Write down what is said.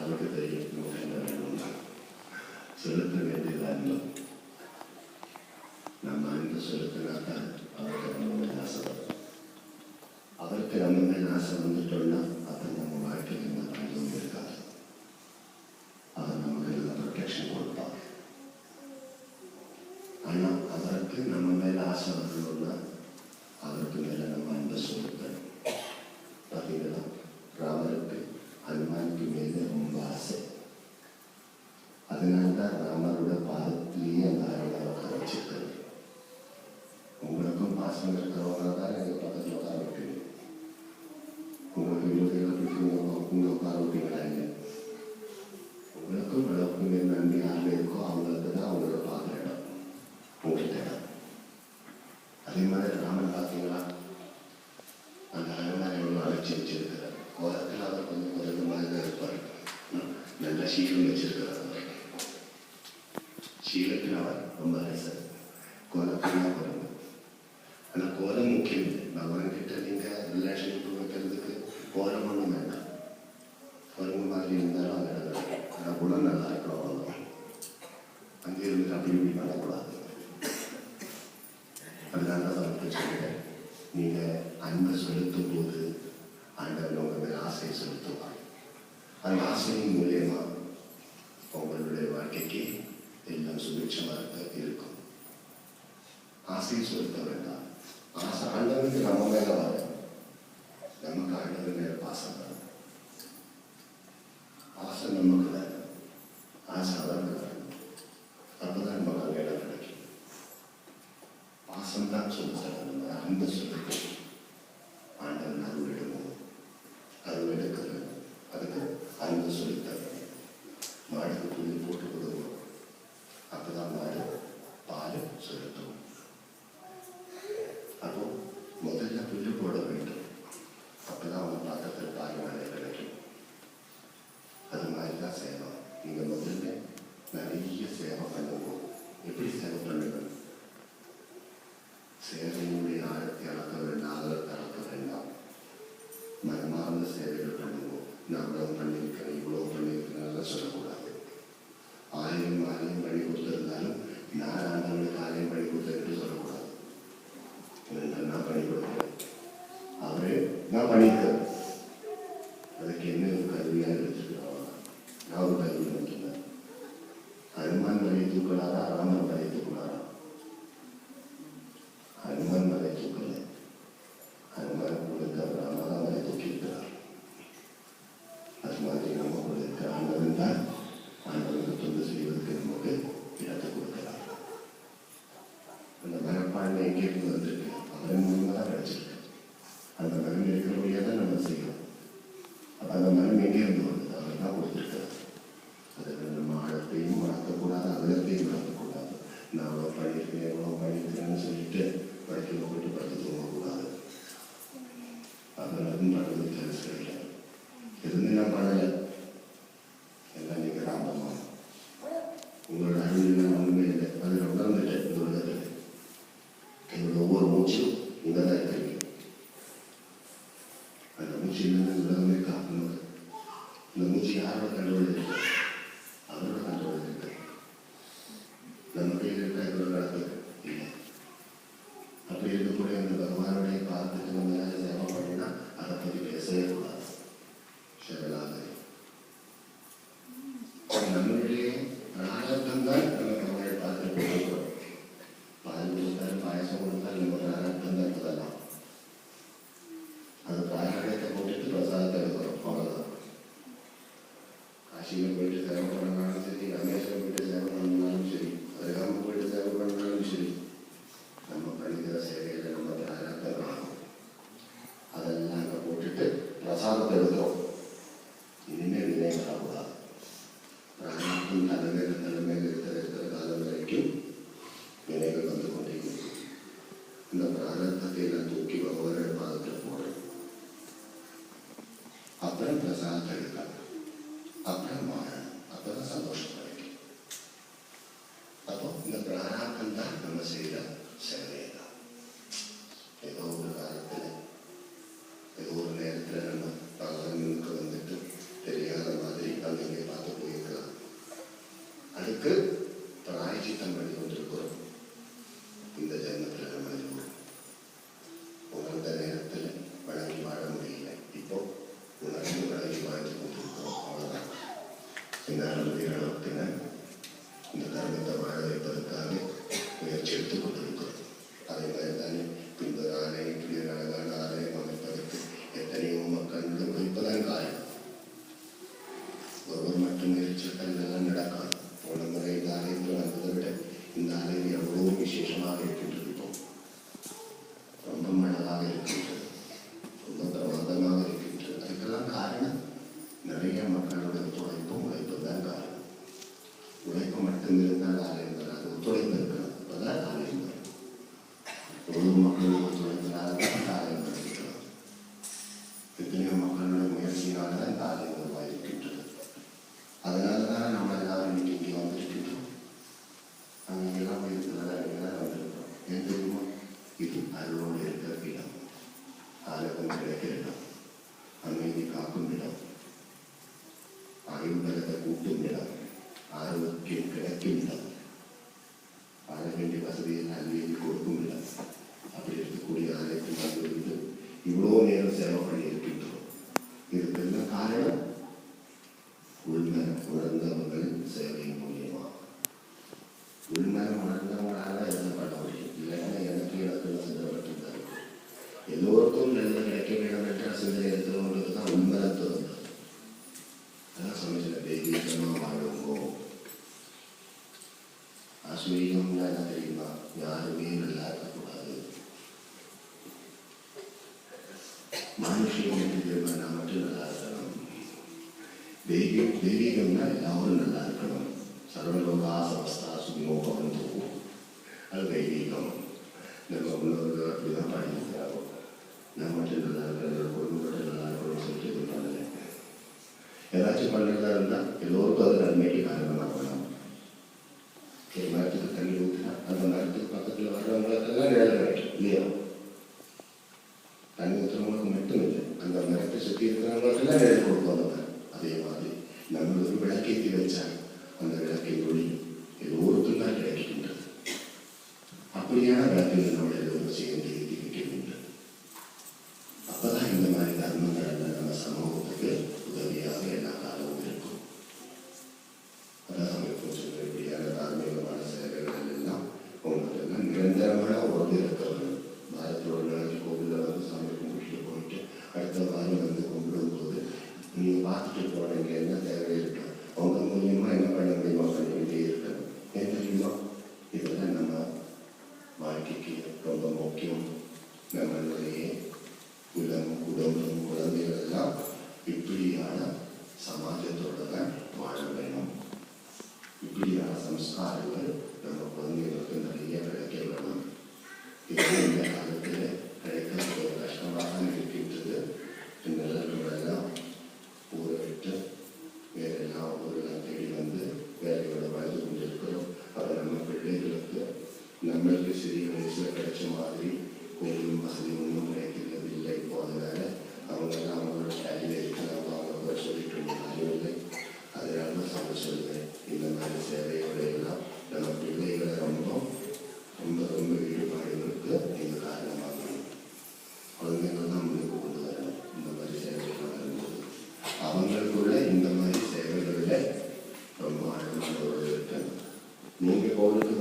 அவருக்கு தெரியும் நமக்கு என்ன வேணும்னா செலுத்த வேண்டியதாக நம்ம அன்பு செலுத்தினாதான் அவருக்கு நம்ம மேல் ஆசை வரும். அவருக்கு நம்ம மேல் ஆசை வந்துட்டோம்னா அப்போ நம்ம வாழ்க்கையில் எந்த பஞ்சமும் இருக்காது. அவர் நமக்கு எல்லாம் ப்ரொடெக்ஷன் கொடுப்பார். ஆனால் அவருக்கு நம்ம மேல் ஆசை வரணும்னா அவருக்கு மேலே நம்ம அன்பை செலுத்தணும். பார்த்தீங்கன்னா ராமருக்கு ஹனுமானுக்கு மேலே ரொம்ப ஆசை. அதனால்தான் ராமரோட பாதத்திலேயே அந்த அருளாக உட்கார வச்சிருக்காரு. உங்களுக்கும் பாசம் இருக்கிறவங்க தான் எங்கள் பக்கத்தில் உட்கார வைப்பீங்க. உங்களுக்கு 20 பிடிக்கும் உங்களை உட்கார வைப்பீங்களா? இல்லை, உங்களுக்கும் அளவுக்கு மேல் நன்றி யார் இருக்கோ அவங்களுக்கு தான் அவங்களோட பார்க்குற இடம் உங்களுக்கு இடம். அதே மாதிரி ராமன் பார்த்தீங்களா, அந்த ஹனுமான் எவ்வளோ அழைச்சி வச்சிருக்கிறார். கோலத்தில் அவர் கொஞ்சம் மாதிரி தான் இருப்பார். நல்ல சீலம் வச்சிருக்கிறார். சீலத்தில் அவர் ரொம்ப ரசர். கோலத்தில் குறைவு. ஆனால் கோலம் முக்கியம் இல்லை. பகவான் கிட்ட நீங்கள் ரிலேஷன்ஷிப் வைக்கிறதுக்கு கோலம் ஒன்றும் வேண்டாம். குரங்கு மாதிரி இருந்தாலும் அந்த இடம். ஆனால் குணம் நல்லா இருக்கணும். அவ்வளோதான். அங்கே இருந்து அப்படி இப்படி பண்ணக்கூடாது. அதனால தான் அவருக்கு சொல்லிட்டேன், நீங்கள் அன்பை செலுத்தும் போது ஆண்டவர் உங்கள் மேல் ஆசையை செலுத்துவார். அந்த ஆசையின் மூலியமா உங்களுடைய வாழ்க்கைக்கு எல்லாம் சுபிட்சமாக இருக்கும். ஆசையை செலுத்த வேண்டாம். ஆசை ஆண்டவருக்கு நம்ம மேல வரும். நமக்கு ஆண்டவர் மேல பாசம் வரும். ஆசை நமக்கு வேணும், ஆசை அவருக்கு வேணும். அப்பதான் நமக்கு அங்கே இடம் கிடைக்கும். பாசம் தான் சொல்லுறோம். நம்ம அன்பு சொல்லுறது ஆண்டவன் அருளிடுவோம். அருளெடுக்கிறது அதுக்கு அன்பு சொல்லித்தர மாடுக்கு புள்ளி போட்டு கொடுக்கணும். அப்போதான் மாடு பால் செலுத்தும். அப்போ முதல்ல புல்லு போட வேண்டும். அப்போதான் அவங்க பாத்திரத்தில் பால் நிறைய கிடைக்கும். அது மாதிரி தான் சேவை. நீங்கள் முதல்ல நிறைய சேவை பண்ணுவோம். எப்படி சேவை பண்ணுங்கள்? சேவையினுடைய ஆழத்தை அளக்க வேண்டாம், அகலத்தை அளக்க வேண்டாம். மனமார்ந்த சேவைகள் பண்ணுவோம். நான் அவ்வளோ பண்ணியிருக்கிறேன், இவ்வளோ பண்ணியிருக்கிறேன் சொல்லக்கூடாது. 1000 பணி கொடுத்திருந்தாலும் நான் ஆண்டவனுக்கு 1000 பணி கொடுத்தேன் சொல்லக்கூடாது. நான் பணி கொடுக்கிறேன், அவரே நான் பண்ணியிருக்கேன். அதுக்கு என்ன ஒரு கருவியாக வச்சிருக்கிறோம். நான் ஒரு கருவி வைக்கிறேன். ஹனுமான் மலையை தூக்கினாரா, ராமன் மலையை தூக்கினாரா? ஹனுமான் மலையை தூக்கல. ஹனுமான் கொடுத்த ராமதான் மலையை தூக்கியிருக்கிறார். அது மாதிரி நம்ம கொடுத்த ஆண்டவன் தான் ஆண்டவனுக்கு தொண்டு செய்வதற்கு நமக்கு இடத்தை கொடுக்கிறார். அந்த மனப்பான்மை எங்கேருந்து வந்திருக்கு? அவரின் மூலமாக தான் கிடைச்சிருக்கு. அந்த மனம் இருக்கிறபடியாக தான் நம்ம செய்யணும். அப்போ அந்த மனம் எங்கேருந்து வருது? அவர் தான் கொடுத்துருக்காரு. அதில் நம்ம ஆழத்தையும் வளர்க்கக்கூடாது, அகலத்தையும் வளர்க்கக்கூடாது. நான் அவ்வளோ பண்ணியிருக்கேன், எவ்வளோ பண்ணியிருக்கிறேன்னு சொல்லிட்டு படிக்க போட்டு படுத்து தூங்கக்கூடாது. அதெல்லாம் பண்ணுறது தெரிஞ்சு கிடையாது. இருந்து நான் பண்ணலை, எல்லாம் நீங்கள் ராமமா உங்களோட அருள் ஒன்றுமே இல்லை. அதில் உணர்ந்துட்டேன். இந்த உலகத்தில் என்னோட ஒவ்வொரு மூச்சும் இங்கே தான் இருக்கிறீங்க. அந்த மூச்சு இல்லைன்னு இந்த உலகமே காக்கணும். இந்த மூச்சு யாரோட கண்ட்ரோல் இருக்கு? அவரோட கண்ட்ரோல் இருக்கு. நம்ம கையில் இருக்கா எவ்வளோ நடக்குது? இல்லை. அப்படி இருக்கக்கூடிய அந்த பகவானுடைய பாதத்துக்கு நம்ம ஏதாவது சேவை பண்ணினா அதை பற்றி பேசவே கூடாது. ஷெவலாக நம்மளுடைய பிராரப்தம் தான் நம்ம பகவானை பார்த்து கொடுக்கிறோம். பால் கொடுத்தாலும் பாயசம் கொடுத்தாலும் நம்ம பிராரப்தம் தான் இதெல்லாம். அது பிராரப்தத்தை போட்டுட்டு பிரசாதத்தை எடுக்கிறோம். அவ்வளோதான். காசியில் போயிட்டு சேவை பண்ணாலும் சரி, ரமேஷில் போயிட்டு சேவை பண்ணாலும் சரி, அருகாமல் போயிட்டு சேவை பண்ணாலும் சரி, நம்ம பண்ணிக்கிற சேவையில் நம்ம பிராரப்தம் ஆகும். அதெல்லாம் அங்கே போட்டுட்டு பிரசாதத்தை எடுக்கிறோம். இனிமேல் வினை வரக்கூடாது. பிராரப்தம் தலைமையில் இருக்கிற காலம் வரைக்கும் வினைகள் வந்து கொண்டே இருக்கும். இந்த பிராரப்தத்தை எல்லாம் தூக்கி பகவானுடைய பாதத்தில் போடுறோம். அப்புறம் பிரசாதத்தை எடுக்கலாம். அப்புறம் மாறணும். அப்பதான் சந்தோஷம் கிடைக்கும். அப்போ இந்த பிராரப்தம் தான் நம்ம செய்கிற சேவையை தான். ஏதோ ஒரு காலத்தில் ஏதோ ஒரு நேரத்தில் நம்ம பகவானுக்கு வந்துட்டு தெரியாத மாதிரி அங்கே அதுக்கு பிராயச்சித்தம் பண்ணி கொண்டிருக்கிறோம். இந்த ஜென்மத்தில் நம்ம உணர்ந்த நேரத்தில் வழங்கி வாழ முடியல. இப்போ உணர்ந்து வழங்கி வாழ்ந்து கொண்டிருக்கிறோம். அவ்வளவுதான். இந்த அளவுக்கு இந்த தர்மத்தை வாழ வைப்பதற்காக முயற்சி எடுத்துக் கொண்டிருக்கிறோம். அதே மாதிரி தானே பின்பு ஆலை இப்படி அழகான ஆலயம் அமைப்பதற்கு எத்தனையோ மக்கள் உழைப்பதான் காரணம். ஒருவர் மட்டும் முயற்சித்தால் இதெல்லாம் நடக்காது. போன முறை இந்த ஆலயத்தில் வந்ததை விட இந்த ஆலயம் எவ்வளவு விசேஷமாக இருக்கின்றது. இப்போ ரொம்ப அழகாக இருக்கின்றது, ரொம்ப பிரமாதமாக இருக்கின்றது. அதுக்கெல்லாம் காரணம் நிறைய மக்களோட உழைப்பு தான் காரணம். உழைப்பு மட்டும் இருந்தால் ஆலயம் வராது, ஒத்துழைப்பு இருக்கணும். அப்பதான் ஆலயம் வரும். ஒவ்வொரு மக்களோட ஒத்துழைப்பினால்தான் இந்த ஆலயம் வருகின்றோம். எத்தனையோ மக்களோட முயற்சியினால்தான் இந்த ஆலயம் உருவாயிருக்கின்றது. அதனாலதான் நம்ம எல்லாரும் இன்னைக்கு இங்கே வந்திருக்கின்றோம். அங்கெல்லாம் போயிருக்கிறதா இங்கெல்லாம் வந்திருக்கிறோம். ஏன் தெரியுமா? இது அருளோடு இருக்கிற இடம், ஆலயம் கிடைக்கிற இடம், அமைதி காக்கும் இடம், ஆயுர்வேதத்தை கூட்டும் இடம், ஆரோக்கியம் கிடைக்கும் இடம், வாழ வேண்டிய வசதியை அள்ளி கொடுக்கும் இடம். அப்படி இருக்கக்கூடிய ஆலயத்தில் வந்து இவ்வளோ நேரம் சேவை பண்ணி இருக்கின்றோம். இதுக்கெல்லாம் காரணம் உள்மனம் உணர்ந்தவர்கள் சேவை மூலியமா. உள்மனம் உணர்ந்தவங்களால என்ன பண்ண முடியும்? இல்லைன்னா எனக்கு சிந்தனைப்பட்டிருந்தா இருக்கும். எல்லோருக்கும் நல்ல கிடைக்க வேண்டும் என்ற சிந்தனை இருக்கிறவங்களுக்கு தான் உள்மனம் திறந்தது. அதான் சமைச்சல தெய்வீகமா வாழுங்கோ. அசுவீகம்னா என்ன தெரியுமா? யாருமே நல்லா இருக்கக்கூடாது. மனுஷியம் என்று தெரியுமா? நான் மட்டும் நல்லா இருக்கணும். தெய்வீகம்னா எல்லாரும் நல்லா இருக்கணும். சர்வலோகா சமஸ்தா சுகினோ பவந்து, அது தெய்வீகம். நம்ம முன்னோர்கள் அப்படிதான் பாடியிருக்கிறாங்க. நான் மட்டும் நல்லா இருக்கிற குடும்பத்தோட நல்லா இருக்கணும்னு சொல்லிட்டு இது பண்ணல. ஏதாச்சும் பண்ணுறதா இருந்தால் எல்லோருக்கும் அது நன்மைக்கு காரணமாக பண்ணலாம். ஒரு மரத்துக்கு தண்ணி ஊற்றினா அந்த மரத்துக்கு பக்கத்தில் வர்றவங்களுக்கெல்லாம் நிழல் கிடைக்கும் இல்லையா? தண்ணி ஊற்றுறவங்களுக்கு மட்டும் இல்லை, அந்த மரத்தை சுற்றி இருக்கிறவங்களுக்கெல்லாம் நிழல் கொடுக்கும் அந்த மரம். அதே மாதிரி நம்ம ஒரு விளக்கேற்றி வச்சாங்க, அந்த விளக்கை ஒளி எல்லோருக்கும் தான் கிடைக்கின்றது. அப்படியான விளக்குகள் நம்ம எல்லோரும் சேர்ந்து ஏற்றி வைக்கின்றது. அப்பதான் இந்த மாதிரி தர்மங்கள் நம்ம சமூகத்துக்கு உதவியாக எல்லா காலமும் இருக்கும். அதான் சமூகம் சொல்ற இப்படியான தார்மீகமான சேவைகள் எல்லாம் உங்களுக்கு எல்லாம் நிரந்தரமான உறவு இருக்க வேண்டும். வாரத்தில் ஒரு நாளைக்கு கோவிலில் வந்து சாமி கும்பிட்டு போயிட்டு அடுத்த வாரம் வந்து கும்பிடும் போது நீங்கள் பார்த்துட்டு போனீங்க என்ன தேவை இருக்கு, அவங்க மூலியமாக என்ன பண்ண முடியுமா பண்ணிக்கிட்டே இருக்கணும். ஏன் தெரியுமா? இதெல்லாம் நம்ம வாழ்க்கைக்கு ரொம்ப முக்கியம். நம்மளுடைய குலம், குடும்பம், குழந்தைகள் எல்லாம் இப்படியான சமாஜத்தோட தான் வாழ வேணும். இப்படியான சம்ஸ்காரங்கள் நம்ம குழந்தைகளுக்கு நிறைய கிடைக்க வேணும். இது இந்த காலத்தில் கிடைக்கிறது ஒரு கஷ்டமாக தான் இருக்கின்றது. நிலங்களெல்லாம் ஊரை விட்டு வேறெல்லாம் ஊரெல்லாம் தேடி வந்து வேலையோட வாழ்ந்து கொண்டிருக்கிறோம். அதை நம்ம பிள்ளைகளுக்கு நம்மளுக்கு சிறிய வயசில் கிடைச்ச மாதிரி கோயிலும் வசதி ஒன்றும் கிடைக்கிறது இல்லை. இப்போ அதனால அவங்கெல்லாம் அவங்களோட ஸ்டைலில் இருக்கிறாங்க, அவங்க சொல்லிட்டு இல்லை. அதனால நான் சொல்லுவேன், இந்த மாதிரி சேவையோட எல்லாம் நம்ம பிள்ளைகளை ரொம்ப ரொம்ப ரொம்ப ஈடுபாடுகளுக்கு நீங்கள் காரணமாகணும். குழந்தைகள் தான் முன்னுக்கு கொண்டு வரணும். இந்த மாதிரி சேவைகள் வரும்போது அவங்களுக்குள்ள இந்த மாதிரி சேவைகளில் ரொம்ப ஆழமான ஒரு இருக்கணும். நீங்கள் கோவிலுக்கு